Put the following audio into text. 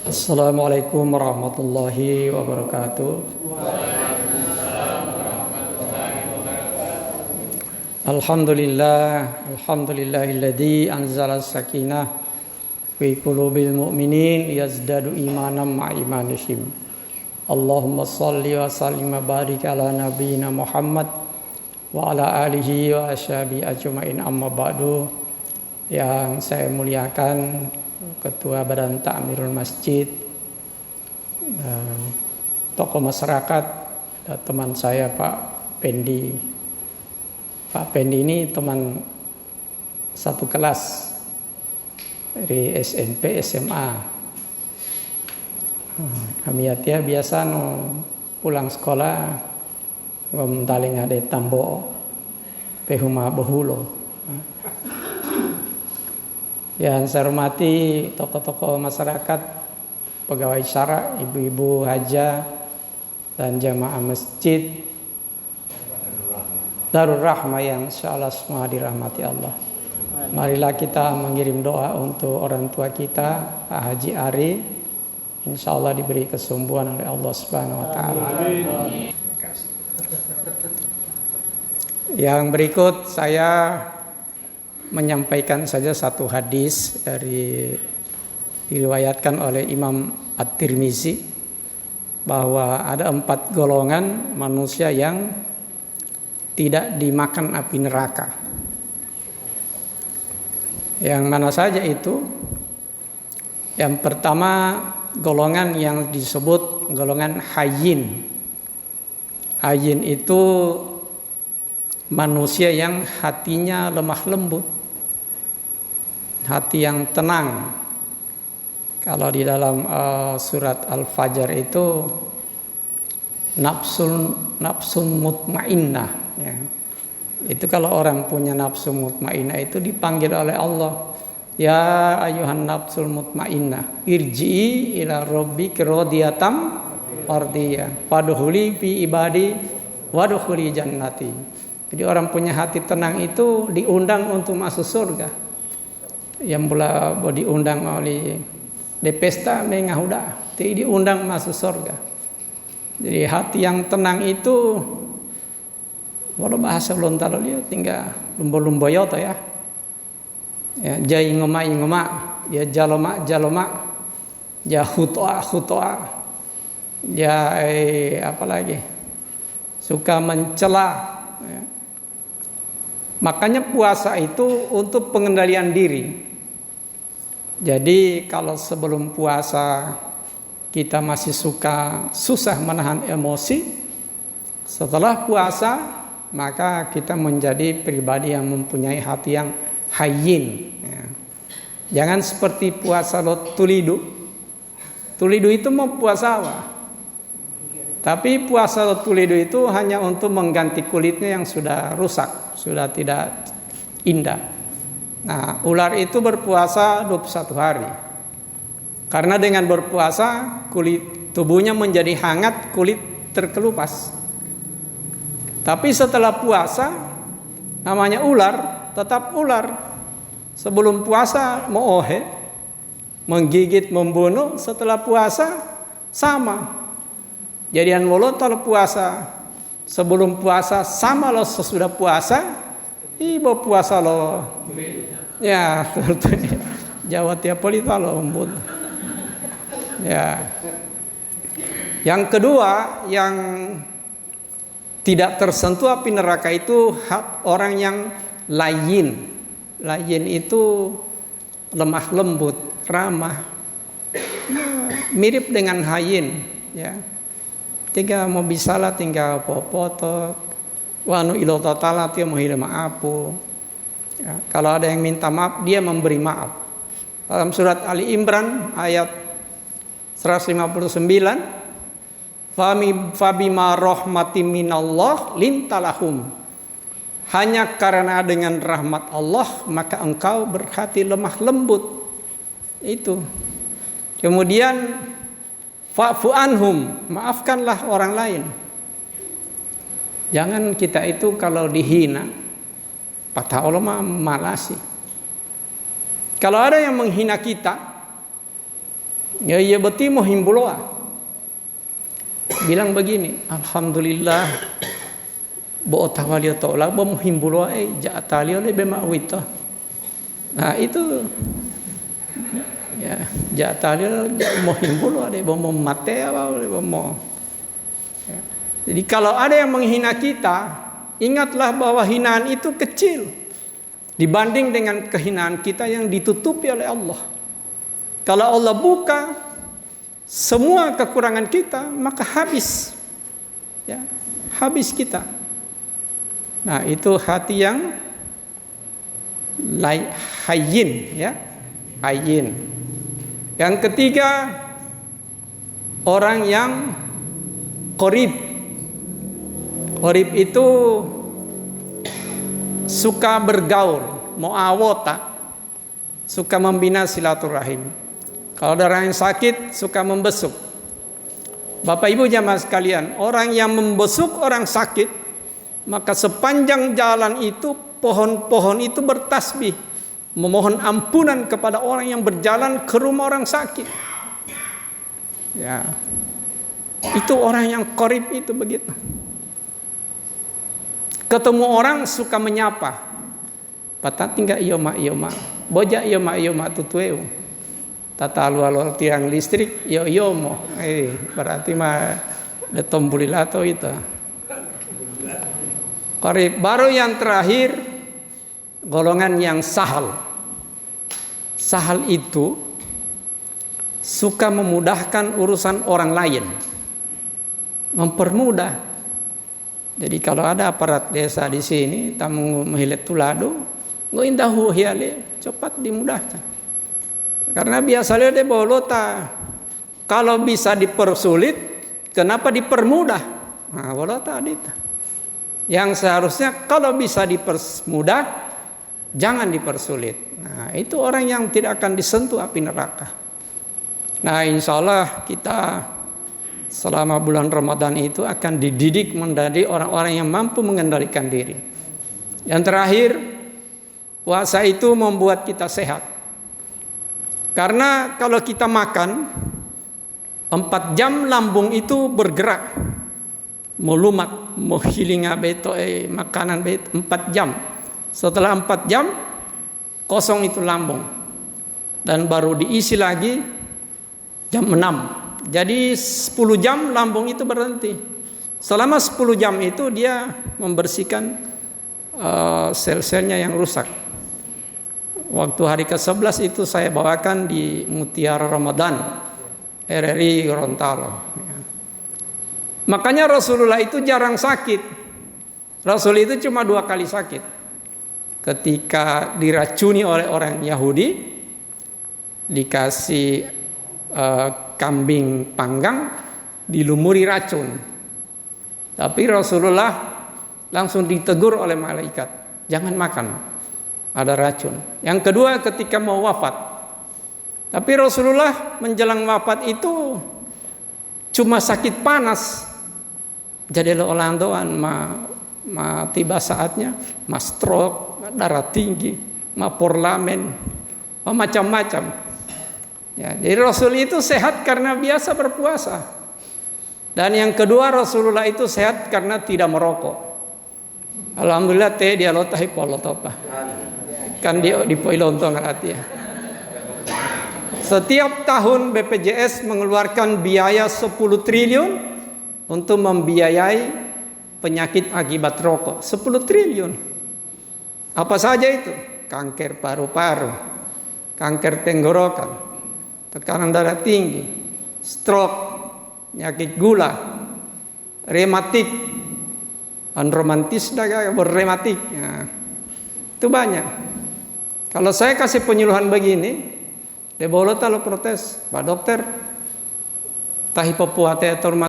Assalamualaikum warahmatullahi wabarakatuh. Alhamdulillahilladzi anzala sakinah fi qulubil mu'minin yazdadu imanan ma'a imanihim. Allahumma shalli wa sallim wa barik ala nabiyyina Muhammad wa ala alihi wa ashabihi ajma'in, amma ba'du. Yang saya muliakan Ketua Badan Ta'mirul Masjid, tokoh masyarakat, dan teman saya Pak Pendi. Pak Pendi ini teman satu kelas dari SMP, SMA. Kami ya biasa pulang sekolah ngomtaling ada tambo pehuma behulo. Yang saya hormati tokoh-tokoh masyarakat, pegawai syara, ibu-ibu haja, dan jamaah masjid Darul Rahmah yang insyaallah semua dirahmati Allah. Marilah kita mengirim doa untuk orang tua kita, Pak Haji Ari, insyaallah diberi kesembuhan oleh Allah Subhanahu wa taala. Yang berikut saya menyampaikan saja satu hadis diriwayatkan oleh Imam At-Tirmizi bahwa ada 4 golongan manusia yang tidak dimakan api neraka. Yang mana saja itu? Yang pertama, golongan yang disebut golongan hayyin. Hayyin itu manusia yang hatinya lemah lembut, hati yang tenang. Kalau di dalam surat Al-Fajr itu nafsun mutmainnah, ya. Itu kalau orang punya nafsu mutmainnah itu dipanggil oleh Allah, ya ayuhan nafsul mutmainnah irji'i ila rabbiki radiyatan mardiyah fadkhuli fi ibadi wadkhuli jannati. Jadi orang punya hati tenang itu diundang untuk masuk surga. Yang pula diundang oleh de pesta mengahuda, diundang masuk surga. Jadi hati yang tenang itu, walau bahasa Lontalo dia tinggal lumbo-lumboyoto ya. Ya jai ngoma, ya jaloma, ya hutoa, ya apalagi suka mencela. Ya. Makanya puasa itu untuk pengendalian diri. Jadi kalau sebelum puasa kita masih susah menahan emosi, setelah puasa maka kita menjadi pribadi yang mempunyai hati yang hayyin. Ya. Jangan seperti puasa tulidu. Tulidu itu mau puasa apa? Tapi puasa tulidu itu hanya untuk mengganti kulitnya yang sudah rusak, sudah tidak indah. Nah, ular itu berpuasa 21 hari. Karena dengan berpuasa kulit tubuhnya menjadi hangat, kulit terkelupas. Tapi setelah puasa namanya ular, tetap ular. Sebelum puasa moohe, menggigit, membunuh, setelah puasa sama. Jadian mulut kalau puasa sebelum puasa sama lo sesudah puasa, ibu puasa lo. Ya, Jawa tiap polita lo embut. Ya. Yang kedua yang tidak tersentuh api neraka itu orang yang layyin. Layyin itu lemah lembut, ramah. Mirip dengan hayyin, ya. Tinggal mau bisalah tinggal popoto wanu ilo tatala dia menghina maafu. Ya, kalau ada yang minta maaf dia memberi maaf. Dalam surat Ali Imran ayat 159, fabima rahmatim minallah lintalahum. Hanya karena dengan rahmat Allah maka engkau berhati lemah lembut. Itu. Kemudian fa'fu anhum, maafkanlah orang lain. Jangan kita itu kalau dihina, patah Allah malasi. Kalau ada yang menghina kita, Ya iya beti mau himbuloa. Bilang begini, alhamdulillah bo tawali tolak bo himbuloa ja tali oleh bema wita. Nah itu ya ja tali mo himbuloa de bo mate apa bo. Jadi kalau ada yang menghina kita, ingatlah bahwa hinaan itu kecil dibanding dengan kehinaan kita yang ditutupi oleh Allah. Kalau Allah buka semua kekurangan kita, maka habis. Ya, habis kita. Nah, itu hati yang hayyin, ya. Hayyin. Yang ketiga, orang yang qarib. Qarib itu suka bergaul, muawata, suka membina silaturahim. Kalau ada orang yang sakit, suka membesuk. Bapak Ibu jamaah sekalian, orang yang membesuk orang sakit, maka sepanjang jalan itu, pohon-pohon itu bertasbih, memohon ampunan kepada orang yang berjalan ke rumah orang sakit. Ya, itu orang yang qarib itu begitu. Ketemu orang suka menyapa. Patah tinggal iyo mak, boja iyo mak tutueu. Tata alu tiang listrik, yo mo, berarti mah de tombulilato itu. Qarib. Baru yang terakhir golongan yang sahal. Sahal itu suka memudahkan urusan orang lain, mempermudah. Jadi kalau ada aparat desa di sini, tamu menghilet tulado, ngoindahu hiale, cepat dimudahkan. Karena biasanya dia bolota, kalau bisa dipersulit, kenapa dipermudah? Nah, bolota adita. Yang seharusnya kalau bisa dipermudah, jangan dipersulit. Nah, itu orang yang tidak akan disentuh api neraka. Nah, insya Allah kita selama bulan Ramadan itu akan dididik menjadi orang-orang yang mampu mengendalikan diri. Yang terakhir, puasa itu membuat kita sehat. Karena kalau kita makan 4 jam lambung itu bergerak, melumat, menghilinga beto makanan beto 4 jam. Setelah 4 jam kosong itu lambung dan baru diisi lagi jam 6. Jadi 10 jam lambung itu berhenti. Selama 10 jam itu dia membersihkan sel-selnya yang rusak. Waktu hari ke-11 itu saya bawakan di Mutiara Ramadan RRI Gorontalo. Makanya Rasulullah itu jarang sakit. Rasul itu cuma 2 kali sakit. Ketika diracuni oleh orang Yahudi, dikasih kambing panggang, dilumuri racun. Tapi Rasulullah langsung ditegur oleh malaikat, jangan makan, ada racun. Yang kedua ketika mau wafat. Tapi Rasulullah menjelang wafat itu cuma sakit panas. Jadi olandoan tiba saatnya, stroke, darah tinggi, porlamen, macam-macam. Ya, jadi Rasul itu sehat karena biasa berpuasa. Dan yang kedua Rasulullah itu sehat karena tidak merokok. Alhamdulillah dia lotahi polotopa. Kan dia di poilontong ya. Setiap tahun BPJS mengeluarkan biaya 10 triliun untuk membiayai penyakit akibat rokok. 10 triliun. Apa saja itu? Kanker paru-paru, kanker tenggorokan, tekanan darah tinggi, stroke, penyakit gula, rematik, romantis berrematik. Nah, itu banyak. Kalau saya kasih penyuluhan begini, dia boleh tahu protes, Pak Dokter, tahi popuate